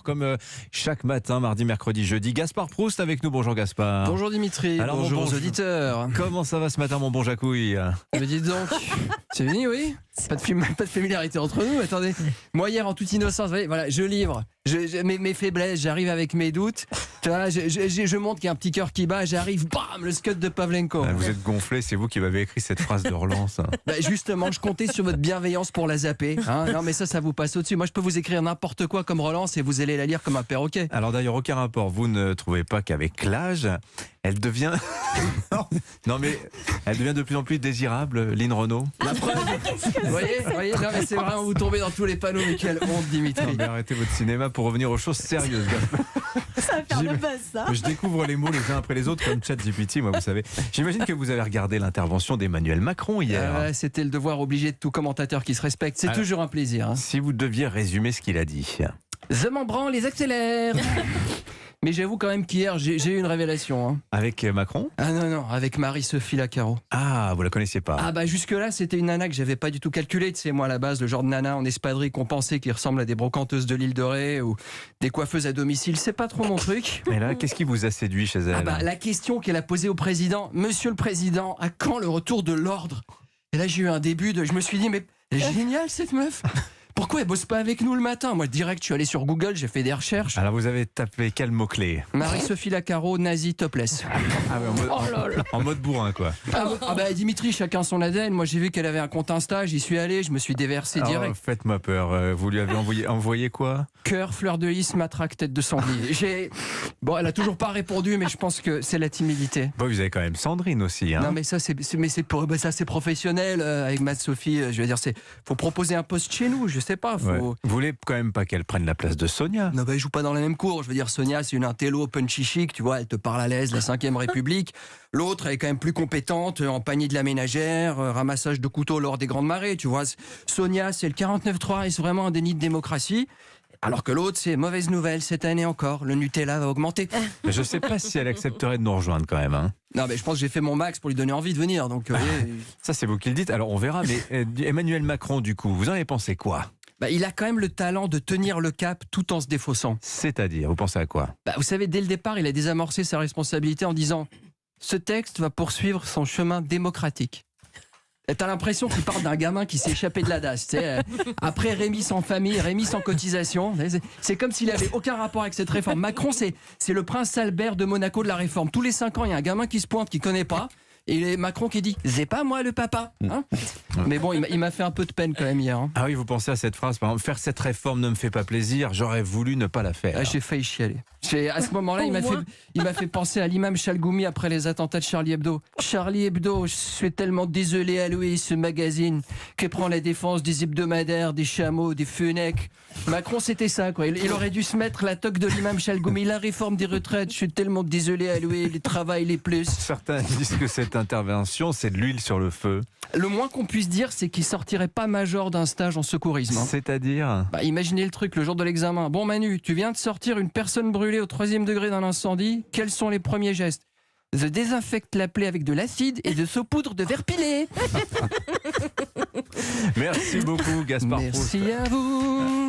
Comme chaque matin, mardi, mercredi, jeudi, Gaspard Proust avec nous. Bonjour Gaspard. Bonjour Dimitri, Alors, bonjour aux bonjour. auditeurs. Comment ça va ce matin mon bon Jacouille? Mais dites donc, c'est fini, oui. Pas de familiarité entre nous, attendez. Moi hier en toute innocence, vous voyez, voilà, je livre mes faiblesses, j'arrive avec mes doutes. Tu vois, je montre qu'il y a un petit cœur qui bat, j'arrive, bam, le scud de Pavlenko. Vous êtes gonflé, c'est vous qui m'avez écrit cette phrase de relance. Bah, justement, je comptais sur votre bienveillance pour la zapper. Hein. Non mais ça vous passe au-dessus. Moi je peux vous écrire n'importe quoi comme relance et vous allez la lire comme un perroquet. Alors d'ailleurs, aucun rapport. Vous ne trouvez pas qu'avec l'âge, elle devient... non mais, elle devient de plus en plus désirable, Lynn Renaud? La preuve. Vous voyez, non mais c'est vraiment, vous tombez dans tous les panneaux, mais quelle honte Dimitri. Non, mais arrêtez votre cinéma pour revenir aux choses sérieuses. Ça va faire le buzz, ça. Je découvre les mots les uns après les autres comme ChatGPT, moi vous savez. J'imagine que vous avez regardé l'intervention d'Emmanuel Macron hier. C'était le devoir obligé de tout commentateur qui se respecte. C'est toujours un plaisir. Hein. Si vous deviez résumer ce qu'il a dit. Je m'en branle, les accélères. Mais j'avoue quand même qu'hier, j'ai eu une révélation. Hein. Avec Macron? Ah non, avec Marie-Sophie Lacaro. Ah, vous la connaissiez pas? Ah bah jusque-là, c'était une nana que j'avais pas du tout calculée. Tu sais, moi à la base, le genre de nana en espadrille qu'on pensait qui ressemble à des brocanteuses de l'île de Ré ou des coiffeuses à domicile, c'est pas trop mon truc. Mais là, qu'est-ce qui vous a séduit chez elle? Ah bah la question qu'elle a posée au président, Monsieur le Président, à quand le retour de l'ordre? Et là j'ai eu un début de... Je me suis dit, mais elle est géniale cette meuf. Pourquoi elle bosse pas avec nous le matin? Moi direct, je suis allé sur Google, j'ai fait des recherches. Alors vous avez tapé quel mot-clé? Marie-Sophie Lacaro, nazi topless. Ah ouais, en mode bourrin quoi. Ah bah Dimitri, chacun son ADN. Moi j'ai vu qu'elle avait un compte Insta, j'y suis allé, je me suis déversé direct. Faites-moi peur, vous lui avez envoyé quoi? Cœur, fleur de lys, matraque, tête de sanglier. Bon, elle a toujours pas répondu, mais je pense que c'est la timidité. Bon, vous avez quand même Sandrine aussi. Hein. Non mais ça c'est professionnel avec Matt-Sophie. Je veux dire, faut proposer un poste chez nous. Je sais pas. Ouais. Vous voulez quand même pas qu'elle prenne la place de Sonia? Non, bah, elle joue pas dans la même cour. Je veux dire, Sonia, c'est une intello punchy chic, tu vois, elle te parle à l'aise, la 5ème République. L'autre, elle est quand même plus compétente en panier de la ménagère, ramassage de couteaux lors des grandes marées, tu vois. Sonia, c'est le 49.3 et c'est vraiment un déni de démocratie. Alors que l'autre, c'est mauvaise nouvelle, cette année encore, le Nutella va augmenter. Mais je sais pas si elle accepterait de nous rejoindre quand même. Hein. Non, mais je pense que j'ai fait mon max pour lui donner envie de venir. Donc, ça, c'est vous qui le dites. Alors, on verra. Mais Emmanuel Macron, du coup, vous en avez pensé quoi? Bah, il a quand même le talent de tenir le cap tout en se défaussant. C'est-à-dire, vous pensez à quoi? Bah, vous savez, dès le départ, il a désamorcé sa responsabilité en disant « Ce texte va poursuivre son chemin démocratique ». T'as l'impression qu'il parle d'un gamin qui s'est échappé de la DAS. Tu sais, après Rémi sans famille, Rémi sans cotisation. C'est comme s'il avait aucun rapport avec cette réforme. Macron, c'est le prince Albert de Monaco de la réforme. Tous les 5 ans, il y a un gamin qui se pointe, qui connaît pas. Et Macron qui dit « C'est pas moi le papa hein ». Mais bon, il m'a fait un peu de peine quand même hier. Hein. Ah oui, vous pensez à cette phrase, par exemple, faire cette réforme ne me fait pas plaisir, j'aurais voulu ne pas la faire. Ah, j'ai failli chialer. À ce moment-là, il m'a fait penser à l'imam Chalgoumi après les attentats de Charlie Hebdo. Charlie Hebdo, je suis tellement désolé à louer ce magazine qui prend la défense des hebdomadaires, des chameaux, des fennecs. Macron, c'était ça, quoi. Il aurait dû se mettre la toque de l'imam Chalgoumi, la réforme des retraites, je suis tellement désolé à louer les travail, les plus. Certains disent que cette intervention, c'est de l'huile sur le feu. Le moins qu'on puisse dire, c'est qu'il sortirait pas major d'un stage en secourisme. Hein. C'est-à-dire imaginez le truc le jour de l'examen. Bon Manu, tu viens de sortir une personne brûlée au 3e degré d'un incendie. Quels sont les premiers gestes? Je désinfecte la plaie avec de l'acide et de saupoudre de verre pilé. Merci beaucoup Gaspard Proust. Merci à vous.